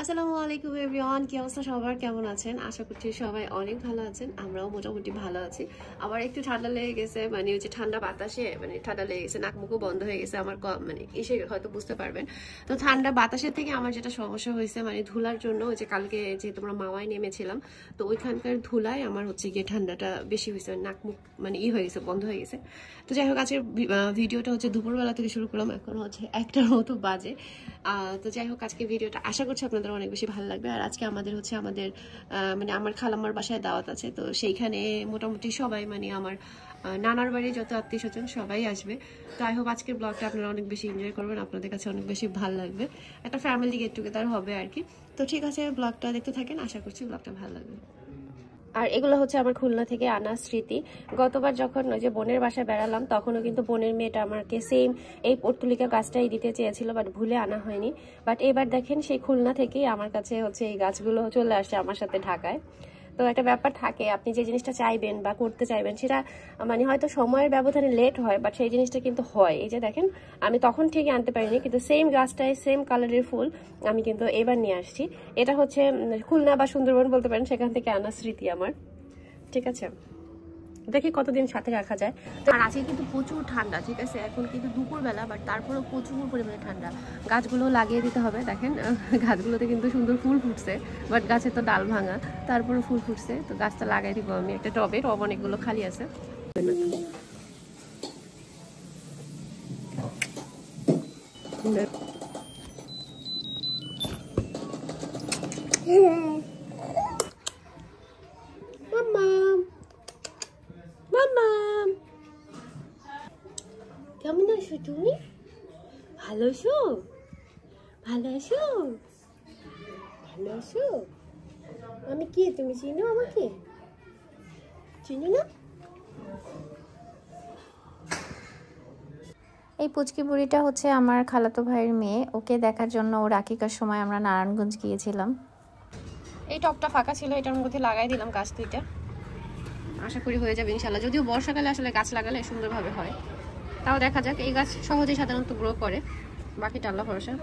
আসসালামু আলাইকুম এভরিওয়ান, কি অবস্থা সবার, কেমন আছেন? আশা করছি সবাই অনেক ভালো আছেন। আমরাও মোটামুটি ভালো আছি। আবার একটু ঠান্ডা লেগে গেছে, মানে ওই যে ঠান্ডা বাতাসে মানে ঠান্ডা লেগে গেছে, নাক মুখও বন্ধ হয়ে গেছে আমার, মানে এসে হয়তো বুঝতে পারবেন। তো ঠান্ডা বাতাসের থেকে আমার যেটা সমস্যা হয়েছে মানে ধুলার জন্য, ওই যে কালকে যে তোমরা মাওয়ায় নেমেছিলাম, তো ওইখানকার ধুলায় আমার হচ্ছে গিয়ে ঠান্ডাটা বেশি হয়েছে, নাক মুখ মানে হয়ে গেছে, বন্ধ হয়ে গেছে। তো যাই হোক, আজকের ভিডিওটা হচ্ছে দুপুরবেলা থেকে শুরু করলাম, এখন হচ্ছে 1টার মতো বাজে। তো যাই হোক, আজকে ভিডিওটা আশা করছি আপনাদের অনেক বেশি ভালো লাগবে। আর আজকে আমাদের হচ্ছে মানে আমার খালাম্মার বাসায় দাওয়াত আছে, তো সেইখানে মোটামুটি সবাই মানে আমার নানার বাড়ি যত আত্মীয় স্বজন সবাই আসবে। তো আই হোপ আজকের ব্লগটা আপনারা অনেক বেশি এনজয় করবেন, আপনাদের কাছে অনেক বেশি ভালো লাগবে, একটা ফ্যামিলি গেট টুগেদার হবে আর কি। তো ঠিক আছে, ব্লগটা দেখতে থাকেন, আশা করছি ব্লগটা ভালো লাগবে। আর এগুলো হচ্ছে আমার খুলনা থেকে আনা স্মৃতি। গতবার যখন ওই যে বোনের বাসায় বেড়ালাম, তখনও কিন্তু বোনের মেয়েটা আমাকে সেম এই পর্তুলিকা গাছটাই দিতে চেয়েছিল, বাট ভুলে আনা হয়নি। বাট এবার দেখেন সেই খুলনা থেকেই আমার কাছে হচ্ছে এই গাছগুলো চলে আসছে আমার সাথে ঢাকায়। তো একটা ব্যাপার থাকে, আপনি যে জিনিসটা চাইবেন বা করতে চাইবেন সেটা মানে হয়তো সময়ের ব্যবধানে লেট হয়, বাট সেই জিনিসটা কিন্তু হয়। এই যে দেখেন, আমি তখন ঠিকই আনতে পারিনি, কিন্তু সেম গাছটায় সেম কালারের ফুল আমি কিন্তু এবার নিয়ে আসছি। এটা হচ্ছে খুলনা বা সুন্দরবন বলতে পারেন, সেখান থেকে আনা স্মৃতি আমার। ঠিক আছে, দেখি কতদিন সাথে রাখা যায়। আর আজকে কিন্তু প্রচুর ঠান্ডা, ঠিক আছে, এখন কিন্তু দুপুরবেলা, বাট তারপরেও প্রচুর পরিমাণে ঠান্ডা। গাছগুলো লাগিয়ে দিতে হবে, দেখেন গাছগুলোতে কিন্তু সুন্দর ফুল ফুটছে, বাট গাছের তো ডাল ভাঙা, তারপরে ফুল ফুটছে। তো গাছটা লাগাই দিব আমি একটা টবে, টব অনেকগুলো খালি আছে। কেমন আছো তুমি? ভালো আছো? ভালো আছো? ভালো আছো? আমি কি, তুমি চিনো আমাকে? চিনো না? এই পুচকি বুড়িটা হচ্ছে আমার খালাতো ভাইয়ের মেয়ে। ওকে দেখার জন্য ওর আকিকার সময় আমরা নারায়ণগঞ্জ গিয়েছিলাম। এই টবটা ফাঁকা ছিল, এটার মধ্যে লাগাই দিলাম গাছ দুইটা, আশা করি হয়ে যাবে ইনশাল্লাহ। যদিও বর্ষাকালে আসলে গাছ লাগালে সুন্দরভাবে হয়, তাও দেখা যাক। এই গাছ সহজেই সাধারণত গ্রো করে, বাকিটা আল্লাহ ভরসা।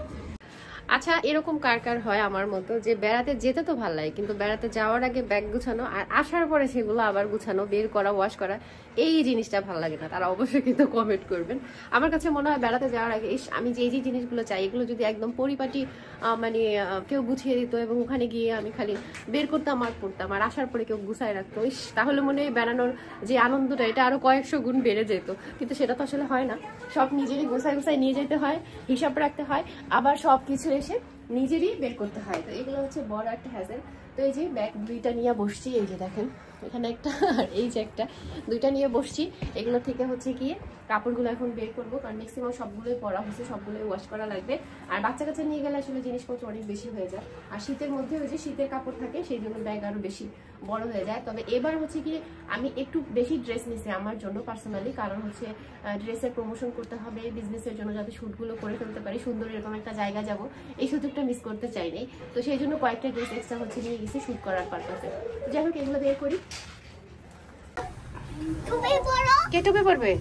আচ্ছা, এরকম কার কার হয় আমার মতো যে বেড়াতে যেতে তো ভালো লাগে, কিন্তু বেড়াতে যাওয়ার আগে ব্যাগ গুছানো আর আসার পরে সেগুলো আবার গুছানো, বের করা, ওয়াশ করা, এই জিনিসটা ভালো লাগে না? তারা অবশ্যই কিন্তু কমেন্ট করবেন। আমার কাছে মনে হয় বেড়াতে যাওয়ার আগে আমি যে জিনিসগুলো চাই এগুলো যদি একদম পরিপাটি মানে কেউ গুছিয়ে দিত, এবং ওখানে গিয়ে আমি খালি বের করতাম আর পড়তাম, আর আসার পরে কেউ গুছায় রাখতো, তাহলে মনে হয় বেড়ানোর যে আনন্দটা এটা আরো কয়েকশো গুণ বেড়ে যেত। কিন্তু সেটা তো আসলে হয় না, সব নিজেরই গুছায় গুছায় নিয়ে যেতে হয়, হিসাব রাখতে হয়, আবার সব কিছু এসে নিজেরই বের করতে হয়। তো এগুলো হচ্ছে বড় একটা হ্যাজেল। তো এই যে ব্যাগ দুইটা নিয়ে বসছি, এই যে দেখেন এখানে একটা আর এই যে একটা, দুইটা নিয়ে বসছি। এগুলো থেকে হচ্ছে গিয়ে কাপড়গুলো এখন বের করবো, কারণ ম্যাক্সিমাম সবগুলোই পরা হচ্ছে, সবগুলোই ওয়াশ করা লাগবে। আর বাচ্চা কাচ্চা নিয়ে গেলে আসলে জিনিসপত্র অনেক বেশি হয়ে যায়, আর শীতের মধ্যে ওই যে শীতের কাপড় থাকে, সেই জন্য ব্যাগ আরো বেশি বড় হয়ে যায়। তবে এবার হচ্ছে কি আমি একটু বেশি ড্রেস নিছি আমার জন্য পার্সোনালি, কারণ হচ্ছে ড্রেসের প্রমোশন করতে হবে বিজনেসের জন্য, যাতে শ্যুটগুলো করে ফেলতে পারি, সুন্দর এরকম একটা জায়গা যাব, এই সুযোগটা মিস করতে চাই নাই। তো সেই জন্য কয়েকটা ড্রেস এক্সট্রা হচ্ছে নিয়ে গেছি শ্যুট করার পারপাসে। যাই হোক, এগুলো বের করি। কে টুপি পরবে?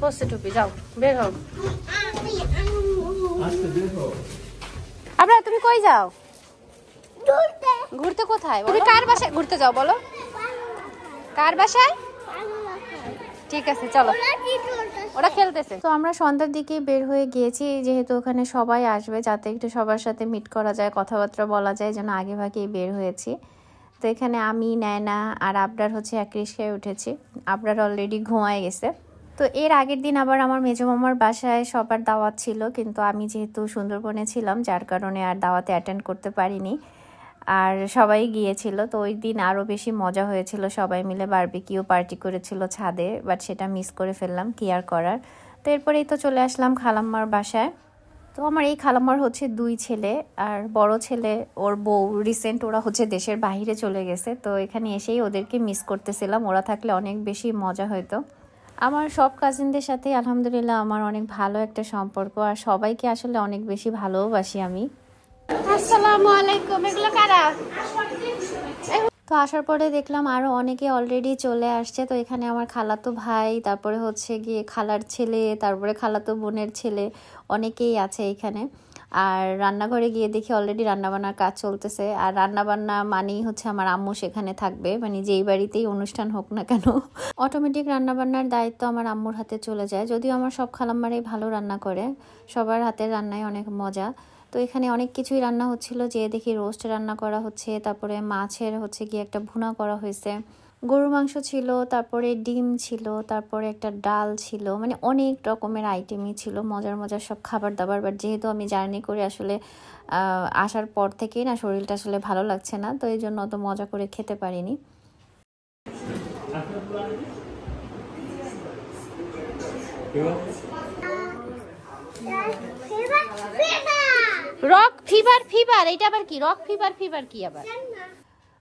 বসছে টুপি, যাও বের হও। আবার তুমি কই যাও? ঘুরতে। কোথায়? তুমি কার বাসায় ঘুরতে যাও বলো? কার বাসায়? ঠিক আছে চলো, ওরা খেলতেছে। তো আমরা সন্ধ্যার দিকে বের হয়ে গিয়েছি, যেহেতু ওখানে সবাই আসবে, যাতে একটু সবার সাথে মিট করা যায়, কথাবার্তা বলা যায়, যেন আগে ভাগেই বের হয়েছি। তো এখানে আমি, নায়না আর আবরার হচ্ছে এক রিস্কায় উঠেছি। আবরার অলরেডি ঘুমায় গেছে। তো এর আগের দিন আবার আমার মেজো মামার বাসায় সবার দাওয়াত ছিল, কিন্তু আমি যেহেতু সুন্দরবনে ছিলাম যার কারণে আর দাওয়াতে অ্যাটেন্ড করতে পারিনি। আর সবাই গিয়েছিল, তো ওই দিন আরও বেশি মজা হয়েছিল, সবাই মিলে বারবিকিউ পার্টি করেছিল ছাদে, বাট সেটা মিস করে ফেললাম, কি আর করার। তো এরপরেই তো চলে আসলাম খালাম্মার বাসায়। তো আমার এই খালাম্মার হচ্ছে দুই ছেলে, আর বড় ছেলে ওর বউ রিসেন্ট ওরা হচ্ছে দেশের বাইরে চলে গেছে, তো এখানে এসেই ওদেরকে মিস করতেছিলাম, ওরা থাকলে অনেক বেশি মজা হতো। আমার সব কাজিনদের সাথে আলহামদুলিল্লাহ আমার অনেক ভালো একটা সম্পর্ক, আর সবাইকে আসলে অনেক বেশি ভালোবাসি আমি। আসসালামু আলাইকুম। এগুলো কারা? তো আসার পরে দেখলাম আরও অনেকে অলরেডি চলে আসছে। তো এখানে আমার খালাতো ভাই, তারপরে হচ্ছে গিয়ে খালার ছেলে, তারপরে খালাতো বোনের ছেলে, অনেকেই আছে এখানে। আর রান্নাঘরে গিয়ে দেখি অলরেডি রান্নাবান্নার কাজ চলতেছে। আর রান্নাবান্না মানেই হচ্ছে আমার আম্মু সেখানে থাকবে, মানে যেই বাড়িতেই অনুষ্ঠান হোক না কেন অটোমেটিক রান্নাবান্নার দায়িত্ব আমার আম্মুর হাতে চলে যায়। যদিও আমার সব খালাম্মারাই ভালো রান্না করে, সবার হাতের রান্নায় অনেক মজা। তো এখানে অনেক কিছুই রান্না হচ্ছিল, যে দেখি রোস্ট রান্না করা হচ্ছে, তারপরে মাছের হচ্ছে গিয়ে একটা ভুনা করা হয়েছে, গরুর মাংস ছিল, তারপরে ডিম ছিল, তারপরে একটা ডাল ছিল, মানে অনেক রকমের আইটেমই ছিল, মজার মজার সব খাবার দাবার। বাট যেহেতু আমি জার্নি করে আসলে আসার পর থেকেই না শরীরটা আসলে ভালো লাগছে না, তো এই জন্য অত মজা করে খেতে পারিনি। রক ফিভার ফিভার, এটা আবার কি? রক ফিভার ফিভার কি আবার?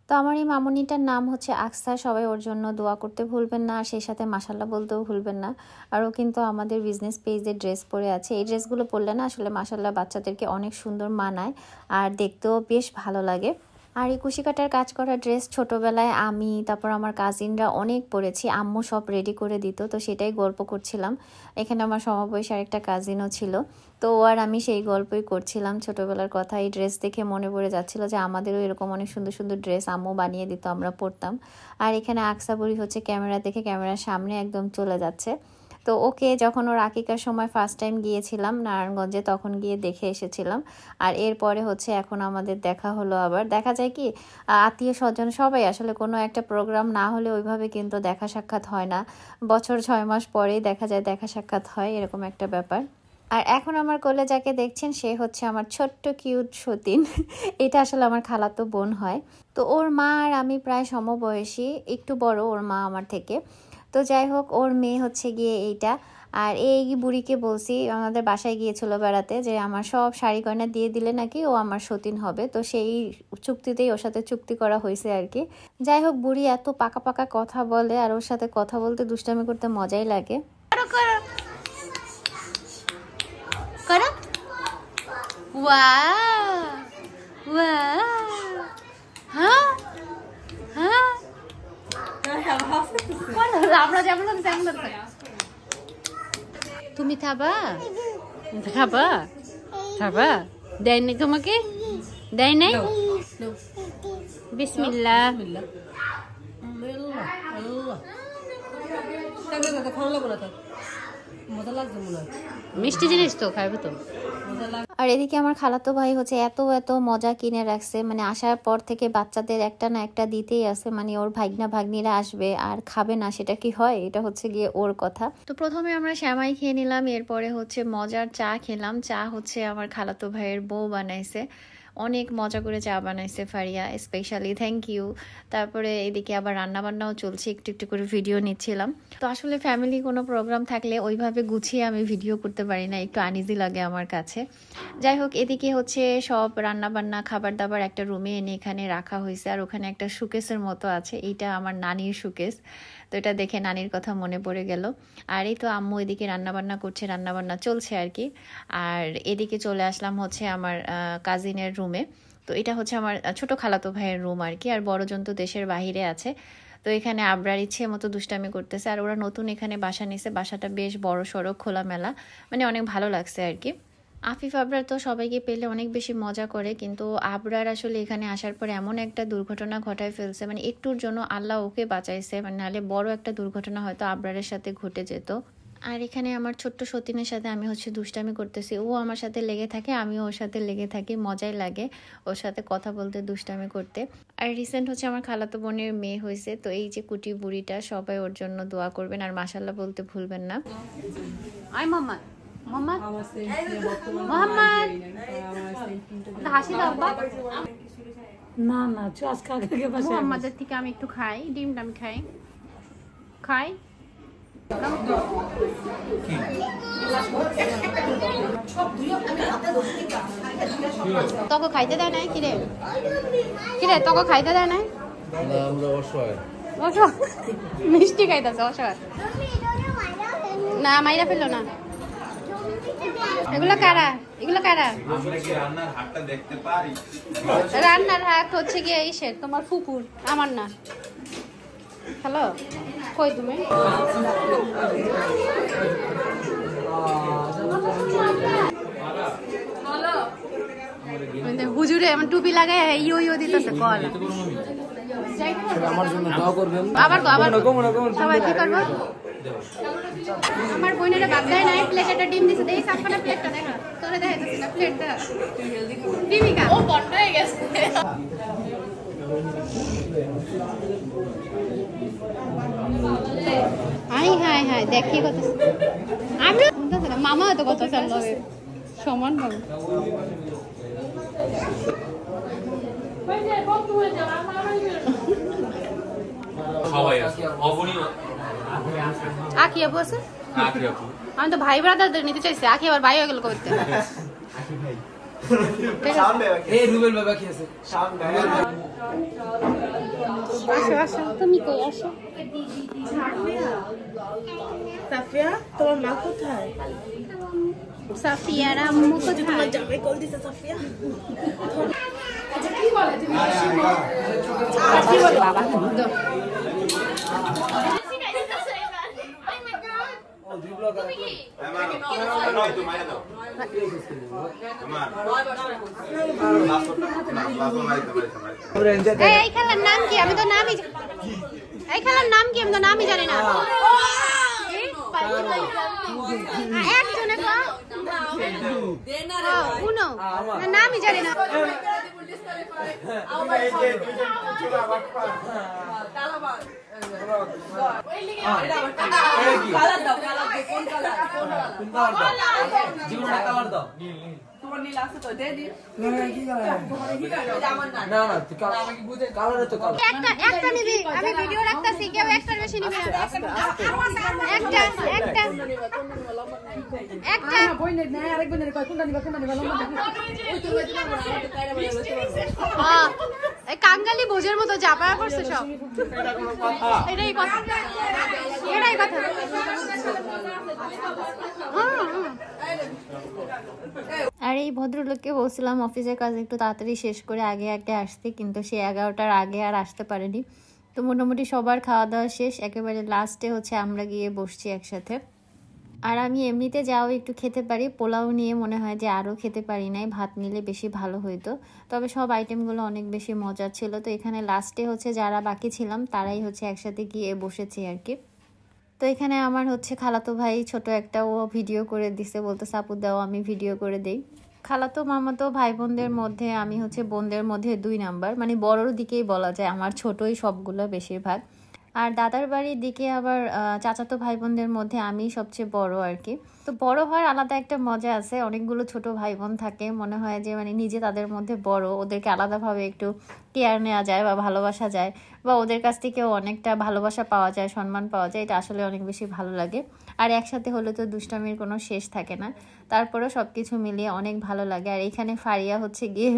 তো আমার এই মামুনিটার নাম হচ্ছে আকসা, সবাই ওর জন্য দোয়া করতে ভুলবেন না, আর সেই সাথে মাশাল্লাহ বলতেও ভুলবেন না। আর ও কিন্তু আমাদের বিজনেস পেজে ড্রেস পরে আছে। এই ড্রেসগুলো পরলে না আসলে মাশাল্লাহ বাচ্চাদেরকে অনেক সুন্দর মানায় আর দেখতেও বেশ ভালো লাগে। আর এই কুশি কাটার কাজ করা ড্রেস ছোটোবেলায় আমি, তারপর আমার কাজিনরা অনেক পরেছি, আম্মু সব রেডি করে দিত, তো সেটাই গল্প করছিলাম। এখানে আমার সমবয়সী আরেকটা কাজিনও ছিল, তো আর আমি সেই গল্পই করছিলাম ছোটোবেলার কথা। এই ড্রেস দেখে মনে পড়ে যাচ্ছিল যে আমাদেরও এরকম অনেক সুন্দর সুন্দর ড্রেস আম্মু বানিয়ে দিত, আমরা পরতাম। আর এখানে আকসা বুড়ি হচ্ছে ক্যামেরা দেখে ক্যামেরার সামনে একদম চলে যাচ্ছে। তো ওকে যখন ওর আকিকার সময় ফার্স্ট টাইম গিয়েছিলাম নারায়ণগঞ্জে, তখন গিয়ে দেখে এসেছিলাম। আর এরপরে হচ্ছে এখন আমাদের দেখা হলো। আবার দেখা যায় কি আত্মীয় স্বজন সবাই আসলে কোনো একটা প্রোগ্রাম না হলে ওইভাবে কিন্তু দেখা সাক্ষাৎ হয় না, বছর 6 মাস পরেই দেখা যায় দেখা সাক্ষাৎ হয়, এরকম একটা ব্যাপার। আর এখন আমার কোলে যাকে দেখছেন সে হচ্ছে আমার ছোট্ট কিউট সতীন এটা আসলে আমার খালাতো বোন হয়। তো ওর মা আর আমি প্রায় সমবয়সী, একটু বড় ওর মা আমার থেকে। তো যাই হোক, ওর মেয়ে হচ্ছে গিয়ে এইটা। আর এই বুড়িকে বলছি, আমাদের বাসায় গিয়েছিল বেড়াতে, যে আমার সব শাড়ি গয়না দিয়ে দিলে নাকি ও আমার সতীন হবে, তো সেই চুক্তিতেই ওর সাথে চুক্তি করা হয়েছে আর কি। যাই হোক, বুড়ি এত পাকা পাকা কথা বলে, আর ওর সাথে কথা বলতে দুষ্টামি করতে মজাই লাগে। করো ওয়াও ওয়াও, হ্যাঁ হ্যাঁ আমরা যেমন তেমন। তুমি খাবা খাবা খাবা? দেয় নাই তোমাকে? দেয় নাই? বিসমিল্লাহ। মিষ্টি জিনিস তো খাইবে তো। আর এদিকে আমার খালাতো ভাই হচ্ছে এত এত মজা কিনে রাখছে, মানে আসার পর থেকে বাচ্চাদের একটা না একটা দিতেই আছে, মানে ওর ভাগনা ভাগ্নিরা আসবে আর খাবে না সেটা কি হয়? এটা হচ্ছে গিয়ে ওর কথা। তো প্রথমে আমরা শ্যামাই খেয়ে নিলাম, এরপরে হচ্ছে মজার চা খেলাম। চা হচ্ছে আমার খালাতো ভাইয়ের বউ বানাইছে, অনেক মজা করে চা বানাইছে ফারিয়া, স্পেশালি থ্যাংক ইউ। তারপরে এদিকে আবার রান্নাবান্নাও চলছে, একটু একটু করে ভিডিও নিচ্ছিলাম। তো আসলে ফ্যামিলি কোনো প্রোগ্রাম থাকলে ওইভাবে গুছিয়ে আমি ভিডিও করতে পারি না, একটু আনইজি লাগে আমার কাছে। যাই হোক, এদিকে হচ্ছে সব রান্নাবান্না খাবার দাবার একটা রুমে এনে এখানে রাখা হয়েছে। আর ওখানে একটা শোকেসের মতো আছে, এইটা আমার নানির শোকেস, তো এটা দেখে নানির কথা মনে পড়ে গেল। আর এই তো আম্মু এদিকে রান্নাবান্না করছে, রান্নাবান্না চলছে আর কি। আর এদিকে চলে আসলাম হচ্ছে আমার কাজিনের রুমে। তো এটা হচ্ছে আমার ছোট খালাতো ভাইয়ের রুম আর কি। আর বড়জন তো দেশের বাহিরে আছে, তো এখানে আবরার ইচ্ছে মতো দুষ্টামি করতেছে। আর ওরা নতুন এখানে বাসা নিছে, বাসাটা বেশ বড় সড়ো খোলামেলা, মানে অনেক ভালো লাগছে আর কি। আফিফ আবরার তো সবাইকে পেলে অনেক বেশি মজা করে, কিন্তু আবরার আসলে এখানে আসার পর এমন একটা দুর্ঘটনা ঘটায় ফেলছে, মানে একটুর জন্য আল্লাহ ওকে বাঁচাইছে, মানে নাহলে বড় একটা দুর্ঘটনা হয়তো আবরারের সাথে ঘটে যেত। আর এখানে আমার ছোট্ট সতীনের সাথে আমি হচ্ছে দুষ্টামি করতেছি, ও আমার সাথে লেগে থাকে, আমিও ওর সাথে লেগে থাকি, মজাই লাগে ওর সাথে কথা বলতে, দুষ্টামি করতে। আর রিসেন্ট হচ্ছে আমার খালাতো বোনের মেয়ে হয়েছে, তো এই যে কুটি বুড়িটা, সবাই ওর জন্য দোয়া করবেন আর মাশাআল্লাহ বলতে ভুলবেন না। আই মোহাম্মদ মোহাম্মদ মোহাম্মদ হাসি দাও না না, আজকে আগে মোহাম্মদের থেকে আমি একটু খাই, ডিমটা আমি খাই খাই। তোকে খাইতে দেয় নাই? কিরে কিরে তোকে খাইতে দেয় নাই? মিষ্টি খাইতেছে অসহায় না, মাইরা ফেললো না। এগুলো কারা? এগুলো কারা? রান্নার হাত হচ্ছে গিয়ে ইসের, তোমার ফুপুর, আমার না। হ্যালো, কই তুমি? হ্যালো। হুজুরে এমন টুপি লাগায় ইয়ো ইয়ো দিতেছে কল। আমার জন্য দোয়া করবেন। আবার সবাই কি করবো? আমার বোনেরা ভাত দেয় নাই, প্লেট একটা ডিম দিছে, দেখি সাফানা প্লেটটা দেখা, তোরে দেখাইতেছি না প্লেটটা ডিমই খা। ও বন্ধ হয়ে গেছে। হাই হাই হাই দেখি কত আমি মামা তো কত চাল হবে সমান ভাবে। আখি আপু আছে? আমি তো ভাই ব্রাদারদের নিতে চাইছি, আখি আবার ভাই হয়ে গেল করতে। আসো আসো, তুমি কই আসো। সাফিয়া, তোমার মা কোথায়? সাফিয়ার আম্মু কোথায়? যাবে কল দিছে সাফিয়া। বাবা এই খেলার নাম কি? আমি তো নামই এই খেলার নাম কি? আমি তো নামই জানি না। একজনে নামই জানি না। একটা নিবি, আমি ভিডিও রাখতেছি, কেউ একটার বেশি নিবি না। একটা কাঙ্গালি ভোজের মতো চাপা করছে সব। এটাই কথা, এটাই কথা। আর এই ভদ্রলোককে বলছিলাম অফিসের কাজ একটু তাড়াতাড়ি শেষ করে আগে আগে আসতে, কিন্তু সে 11টার আগে আর আসতে পারেনি। তো মোটামুটি সবার খাওয়া দাওয়া শেষ, একেবারে লাস্টে হচ্ছে আমরা গিয়ে বসছি একসাথে। আর আমি এমনিতে যাও একটু খেতে পারি, পোলাও নিয়ে মনে হয় যে আরও খেতে পারি নাই, ভাত নিলে বেশি ভালো হইতো। তবে সব আইটেমগুলো অনেক বেশি মজার ছিল। তো এখানে লাস্টে হচ্ছে যারা বাকি ছিলাম তারাই হচ্ছে একসাথে গিয়ে বসেছি আর কি। তো এখানে আমার হচ্ছে খালাতো ভাই ছোট একটা, ও ভিডিও করে দিছে, বলতে সাপু দাও আমি ভিডিও করে দেই। খালাতো মামাতো ভাই বোনদের মধ্যে আমি হচ্ছে বোনদের মধ্যে 2 নাম্বার, মানে বড়োর দিকেই বলা যায়, আমার ছোটই সবগুলো বেশিরভাগ। আর দাদার বাড়ির দিকে আবার চাচাতো ভাই বোনদের মধ্যে আমি সবচেয়ে বড় আর কি। তো বড় হওয়ার আলাদা একটা মজা আছে, অনেকগুলো ছোট ভাই বোন থাকে, মনে হয় যে মানে নিজে তাদের মধ্যে বড়, ওদেরকে আলাদাভাবে একটু কেয়ার নেওয়া যায় বা ভালোবাসা যায়, বা ওদের কাছ থেকেও অনেকটা ভালোবাসা পাওয়া যায়, সম্মান পাওয়া যায়। এটা আসলে অনেক বেশি ভালো লাগে। আর একসাথে হলে তো দুষ্টামির কোনো শেষ থাকে না, তারপরেও সব কিছু মিলিয়ে অনেক ভালো লাগে। আর এখানে ফারিয়া হচ্ছে গিয়ে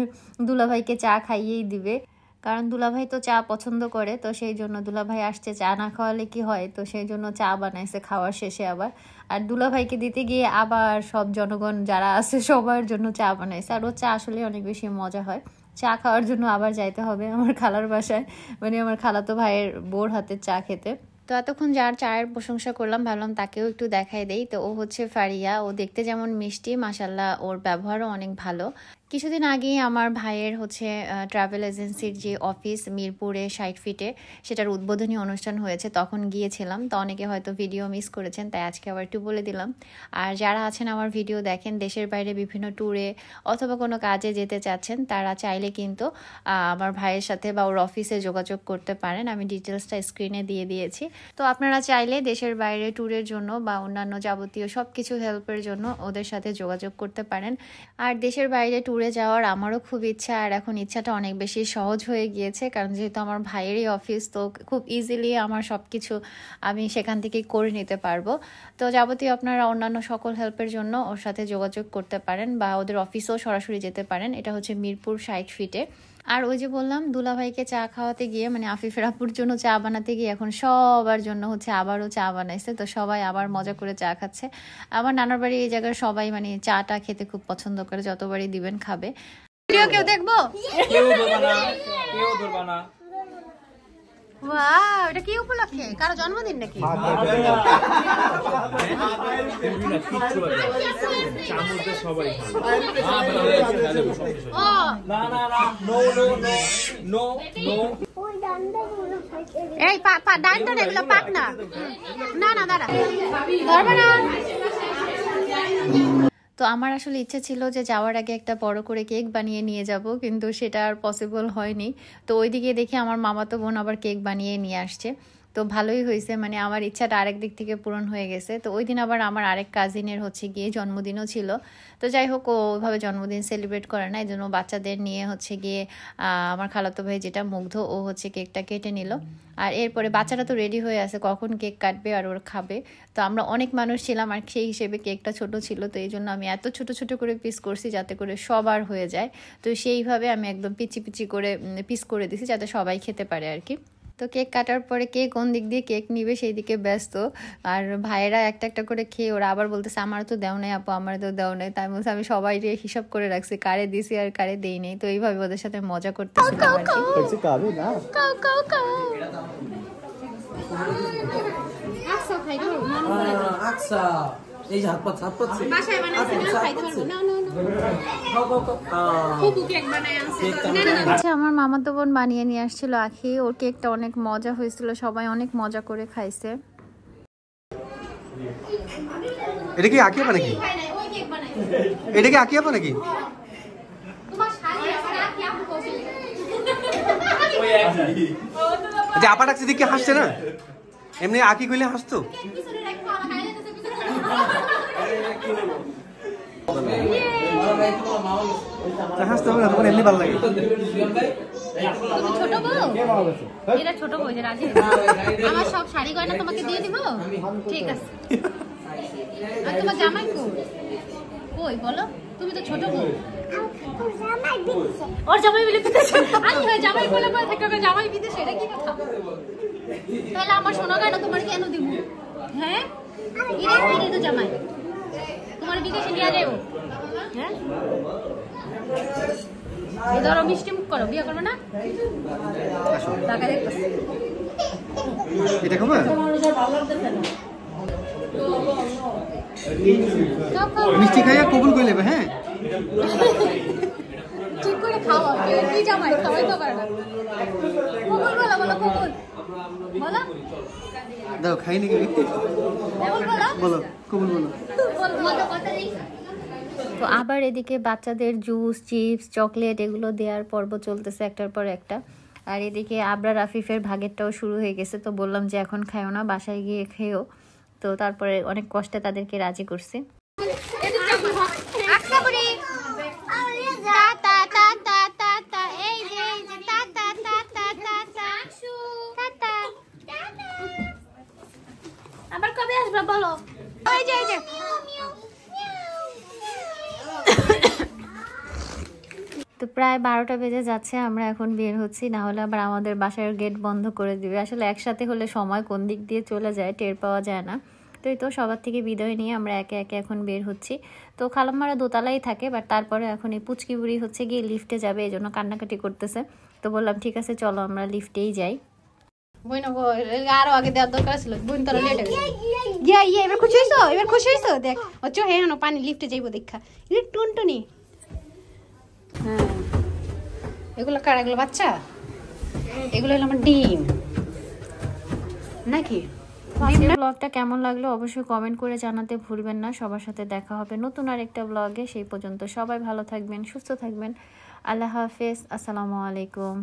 দুলাভাইকে চা খাইয়েই দিবে, কারণ দুলাভাই তো চা পছন্দ করে, তো সেই জন্য দুলাভাই আসছে, চা না খাওয়ালে কি হয়, তো সেই জন্য চা বানাইছে খাওয়ার শেষে আবার। আর দুলাভাইকে দিতে গিয়ে আবার সব জনগণ যারা আছে সবার জন্য চা বানাইছে। আর ও চা আসলে অনেক বেশি মজা হয়। চা খাওয়ার জন্য আবার যাইতে হবে আমার খালার বাসায়, মানে আমার খালাতো ভাইয়ের বোর হাতের চা খেতে। তো এতক্ষণ যার চায়ের প্রশংসা করলাম, ভাবলাম তাকেও একটু দেখাই দেই। তো ও হচ্ছে ফারিয়া, ও দেখতে যেমন মিষ্টি, মাশাল্লাহ ওর ব্যবহারও অনেক ভালো। কিছুদিন আগেই আমার ভাইয়ের হচ্ছে ট্রাভেল এজেন্সির যে অফিস মিরপুরে 60 ফিটে, সেটার উদ্বোধনী অনুষ্ঠান হয়েছে, তখন গিয়েছিলাম। তো অনেকে হয়তো ভিডিও মিস করেছেন, তাই আজকে আবার একটু বলে দিলাম। আর যারা আছেন আমার ভিডিও দেখেন, দেশের বাইরে বিভিন্ন ট্যুরে অথবা কোনো কাজে যেতে চাচ্ছেন, তারা চাইলে কিন্তু আমার ভাইয়ের সাথে বা ওর অফিসে যোগাযোগ করতে পারেন। আমি ডিটেলসটা স্ক্রিনে দিয়ে দিয়েছি। তো আপনারা চাইলে দেশের বাইরে ট্যুরের জন্য বা অন্যান্য যাবতীয় সব কিছু হেল্পের জন্য ওদের সাথে যোগাযোগ করতে পারেন। আর দেশের বাইরে ট্যুরে যাওয়ার আমারও খুব ইচ্ছা, আর এখন ইচ্ছাটা অনেক বেশি সহজ হয়ে গিয়েছে, কারণ যেহেতু আমার ভাইয়েরই অফিস, তো খুব ইজিলি আমার সব কিছু আমি সেখান থেকেই করে নিতে পারবো। তো যাবতীয় আপনারা অন্যান্য সকল হেল্পের জন্য ওর সাথে যোগাযোগ করতে পারেন বা ওদের অফিসেও সরাসরি যেতে পারেন। এটা হচ্ছে মিরপুর 60 ফিটে। আর ওই যে বললাম দুলাভাইকে চা খাওয়াতে গিয়ে, মানে আফিফের আপুর জন্য চা বানাতে গিয়ে এখন সবার জন্য হচ্ছে আবারও চা বানাইছে। তো সবাই আবার মজা করে চা খাচ্ছে। আমার নানার বাড়ি এই জায়গার সবাই মানে চাটা খেতে খুব পছন্দ করে, যতবারই দিবেন খাবে। ভিডিও কেউ দেখবো? ওয়াও, এটা কি উপলক্ষে? কারো জন্মদিন নাকি? এই ডাইনটা এগুলো পাক না, না না দাঁড়া, ধরবে না। তো আমার আসলে ইচ্ছা ছিল যে যাওয়ার আগে একটা বড় করে কেক বানিয়ে নিয়ে যাব, কিন্তু সেটা আর পসিবল হয়নি। তো ওইদিকে দেখি আমার মামাতো বোন আবার কেক বানিয়ে নিয়ে আসছে। তো ভালোই হয়েছে, মানে আমার ইচ্ছাটা আরেক দিক থেকে পূরণ হয়ে গেছে। তো ওই দিন আবার আমার আরেক কাজিনের হচ্ছে গিয়ে জন্মদিনও ছিল। তো যাই হোক, ওইভাবে জন্মদিন সেলিব্রেট করে না, এই জন্য বাচ্চাদের নিয়ে হচ্ছে গিয়ে আমার খালাতো ভাই যেটা মুগ্ধ, ও হচ্ছে কেকটা কেটে নিল। আর এরপরে বাচ্চারা তো রেডি হয়ে আছে কখন কেক কাটবে আর ওর খাবে। তো আমরা অনেক মানুষ ছিলাম, আর সেই হিসেবে কেকটা ছোট ছিল, তো এই জন্য আমি এত ছোট ছোট করে পিস করছি যাতে করে সবার হয়ে যায়। তো সেইভাবে আমি একদম পিচি পিচি করে পিস করে দিছি যাতে সবাই খেতে পারে আর কি। তো কেক কাটার পরে কে কোন দিক দিয়ে কেক নিবে সেই দিকে ব্যস্ত, আর ভাইয়েরা একটা একটা করে খেয়ে ওরা আবার বলতেছে আমার তো দেও নাই আপু, আমার তো দেও নাই। তাই বলছে আমি সবাই হিসাব করে রাখছি কারে দিছি আর কারে দেই নেই। তো এইভাবে ওদের সাথে মজা করতেছিলাম আর কি। আচ্ছা, আমার মামাতো বোন বানিয়ে নিয়ে আসছিল আখি, ওর কেকটা অনেক মজা হয়েছিল, সবাই অনেক মজা করে খাইছে। এটা কি আঁকিয়ে নাকি? এটা কি আঁকিয়ে নাকি? যে আপা ডাকছে দিকে হাসছে না, এমনি আঁকি কইলে হাসতো। হাসতে হবে না, তখন এমনি ভালো লাগে। ছোট বউ, এটা ছোট বউ যে রাজি, আমার সব শাড়ি গয়না তোমাকে দিয়ে দিব, ঠিক আছে? আর তোমার জামাই কই বলো, তুমি তো ছোট বউ। ওর জামাই বলে বিদেশে, আমি হয় জামাই বলে পরে থেকে জামাই বিদেশে, এটা কি কথা? তাহলে আমার সোনা গয়না তোমার কেন দিব? হ্যাঁ, এটা তো জামাই তোমার বিদেশে নিয়ে যাবো। হ্যাঁ, ধরো মিষ্টি মুখ করো, বিয়ে করবে না? টাকা দেখতেছি এটা খাবে? মিষ্টি খাইয়া কবুল করে নেবে। হ্যাঁ, ঠিক করে খাওয়া, কি জামাই খাওয়াই তো পারে না। কবুল বলো, বলো কবুল বলো, দাও খাই নাকি? বলো কবুল বলো। তো আবার এদিকে বাচ্চাদের জুস, চিপস, চকলেট এগুলো দেওয়ার পর্ব চলতেছে একটার পর একটা। আর এদিকে আবরার আফিফের ভাগেরটাও শুরু হয়ে গেছে। তো বললাম যে এখন খাইও না, বাসায় গিয়ে খেয়েও। তো তারপরে অনেক কষ্টে তাদেরকে রাজি করছি। আবার কবে আসবে বলো? তো প্রায় 12টা বেজে যাচ্ছে, আমরা এখন বের হচ্ছি, না হলে আবার আমাদের বাসার গেট বন্ধ করে দিবে। আসলে একসাথে হলে সময় কোন দিক দিয়ে চলে যায় টের পাওয়া যায় না। তো এই তো সবার থেকে বিদায় নিয়ে আমরা একে একে এখন বের হচ্ছি। তো খালাম্মারা দোতলাই থাকে, বাট তারপরে এখন এই পুচকি বুড়ি হচ্ছে গিয়ে লিফটে যাবে, এই জন্য কান্নাকাটি করতেছে। তো বললাম ঠিক আছে চলো আমরা লিফটেই যাই। বই না আরো আগে দেওয়ার দরকার ছিল, বোন তোরা লেট হয়ে গেছে। গিয়া এবার খুশি হয়েছো? এবার খুশি হয়েছো? দেখ হচ্ছে হ্যাঁ পানি লিফটে যাইবো দেখা, এটা টুনটুনি। হ্যাঁ, এগুলো কার? এগুলো বাচ্চা, এগুলো হলো আমার ডিম নাকি? ব্লগটা কেমন লাগলো অবশ্যই কমেন্ট করে জানাতে ভুলবেন না। সবার সাথে দেখা হবে নতুন আরেকটা ব্লগে। সেই পর্যন্ত সবাই ভালো থাকবেন, সুস্থ থাকবেন। আল্লাহ হাফেজ, আসসালামু আলাইকুম।